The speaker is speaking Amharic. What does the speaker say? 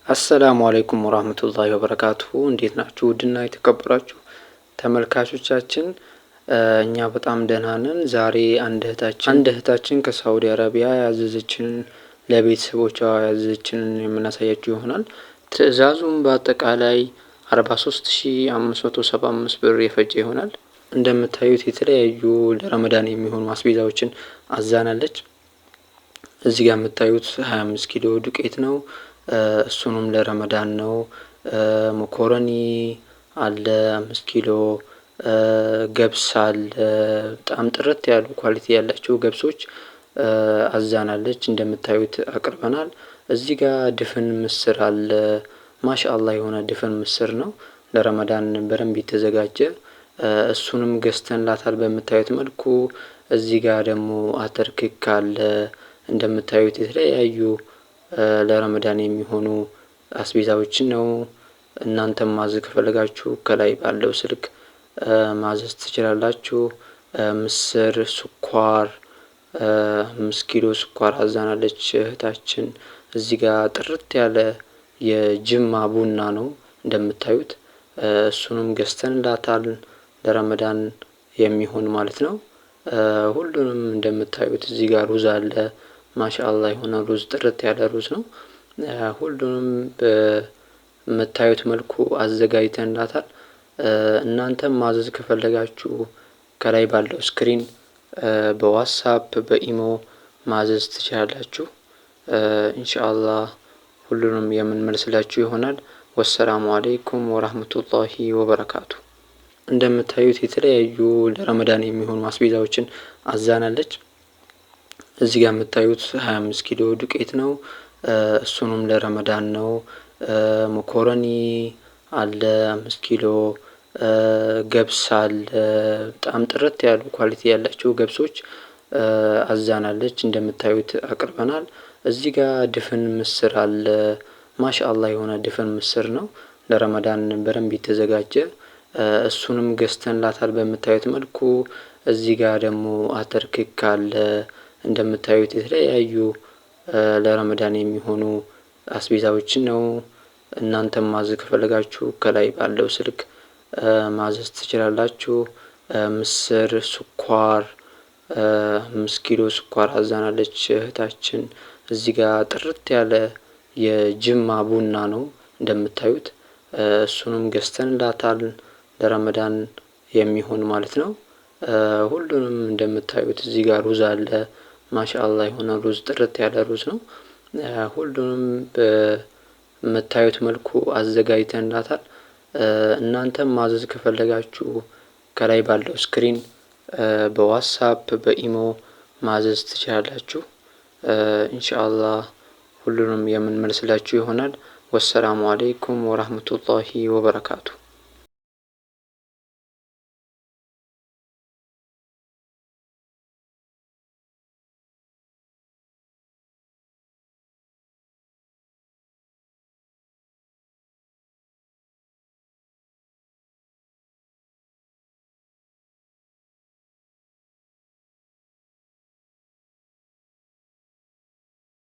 አሰላሙ አለይኩም ወራህመቱላሂ ወበረካቱሁ። እንዴት ናችሁ? ውድና የተከበራችሁ ተመልካቾቻችን እኛ በጣም ደህና ነን። ዛሬ አንድ እህታችን ከሳውዲ አረቢያ ያዘዘችን ለቤተሰቦቿ ያዘዘችንን የምናሳያችሁ ይሆናል። ትዕዛዙም በአጠቃላይ 43575 ብር የፈጀ ይሆናል። እንደምታዩት የተለያዩ ለረመዳን የሚሆኑ አስቤዛዎችን አዛናለች። እዚህ ጋር የምታዩት 25 ኪሎ ዱቄት ነው። እሱንም ለረመዳን ነው። መኮረኒ አለ 5 ኪሎ፣ ገብስ አለ። በጣም ጥርት ያሉ ኳሊቲ ያላቸው ገብሶች አዛናለች። እንደምታዩት አቅርበናል። እዚህ ጋር ድፍን ምስር አለ። ማሻአላህ የሆነ ድፍን ምስር ነው። ለረመዳን በደንብ የተዘጋጀ እሱንም ገዝተንላታል በምታዩት መልኩ። እዚህ ጋር ደግሞ አተር ክክ አለ። እንደምታዩት የተለያዩ ለረመዳን የሚሆኑ አስቤዛዎችን ነው። እናንተም ማዘዝ ከፈለጋችሁ ከላይ ባለው ስልክ ማዘዝ ትችላላችሁ። ምስር፣ ስኳር 5 ኪሎ ስኳር አዛናለች እህታችን። እዚህ ጋር ጥርት ያለ የጅማ ቡና ነው እንደምታዩት። እሱንም ገዝተንላታል ለረመዳን የሚሆን ማለት ነው። ሁሉንም እንደምታዩት እዚህ ጋር ሩዝ አለ። ማሻአላህ የሆነ ሩዝ ጥርት ያለ ሩዝ ነው። ሁሉንም በምታዩት መልኩ አዘጋጅተንላታል። እናንተም ማዘዝ ከፈለጋችሁ ከላይ ባለው ስክሪን በዋትስአፕ በኢሞ ማዘዝ ትችላላችሁ። ኢንሻአላህ ሁሉንም የምንመልስላችሁ ይሆናል። ወሰላሙ አለይኩም ወራህመቱላሂ ወበረካቱ። እንደምታዩት የተለያዩ ለረመዳን የሚሆኑ አስቤዛዎችን አዛናለች። እዚህ ጋር የምታዩት 25 ኪሎ ዱቄት ነው። እሱንም ለረመዳን ነው። መኮረኒ አለ 5 ኪሎ፣ ገብስ አለ። በጣም ጥርት ያሉ ኳሊቲ ያላቸው ገብሶች አዛናለች። እንደምታዩት አቅርበናል። እዚህ ጋር ድፍን ምስር አለ። ማሻአላህ የሆነ ድፍን ምስር ነው። ለረመዳን በደንብ የተዘጋጀ እሱንም ገዝተንላታል በምታዩት መልኩ። እዚህ ጋር ደግሞ አተር ክክ አለ። እንደምታዩት የተለያዩ ለረመዳን የሚሆኑ አስቤዛዎችን ነው። እናንተም ማዘዝ ከፈለጋችሁ ከላይ ባለው ስልክ ማዘዝ ትችላላችሁ። ምስር፣ ስኳር 5 ኪሎ ስኳር አዛናለች እህታችን። እዚህ ጋር ጥርት ያለ የጅማ ቡና ነው እንደምታዩት። እሱንም ገዝተንላታል ለረመዳን የሚሆን ማለት ነው። ሁሉንም እንደምታዩት እዚህ ጋር ሩዝ አለ። ማሻአላህ የሆነ ሩዝ ጥርት ያለ ሩዝ ነው። ሁሉንም በምታዩት መልኩ አዘጋጅተንላታል። እናንተም ማዘዝ ከፈለጋችሁ ከላይ ባለው ስክሪን በዋትስአፕ በኢሞ ማዘዝ ትችላላችሁ። ኢንሻአላህ ሁሉንም የምንመልስላችሁ ይሆናል። ወሰላሙ አለይኩም ወራህመቱላሂ ወበረካቱ።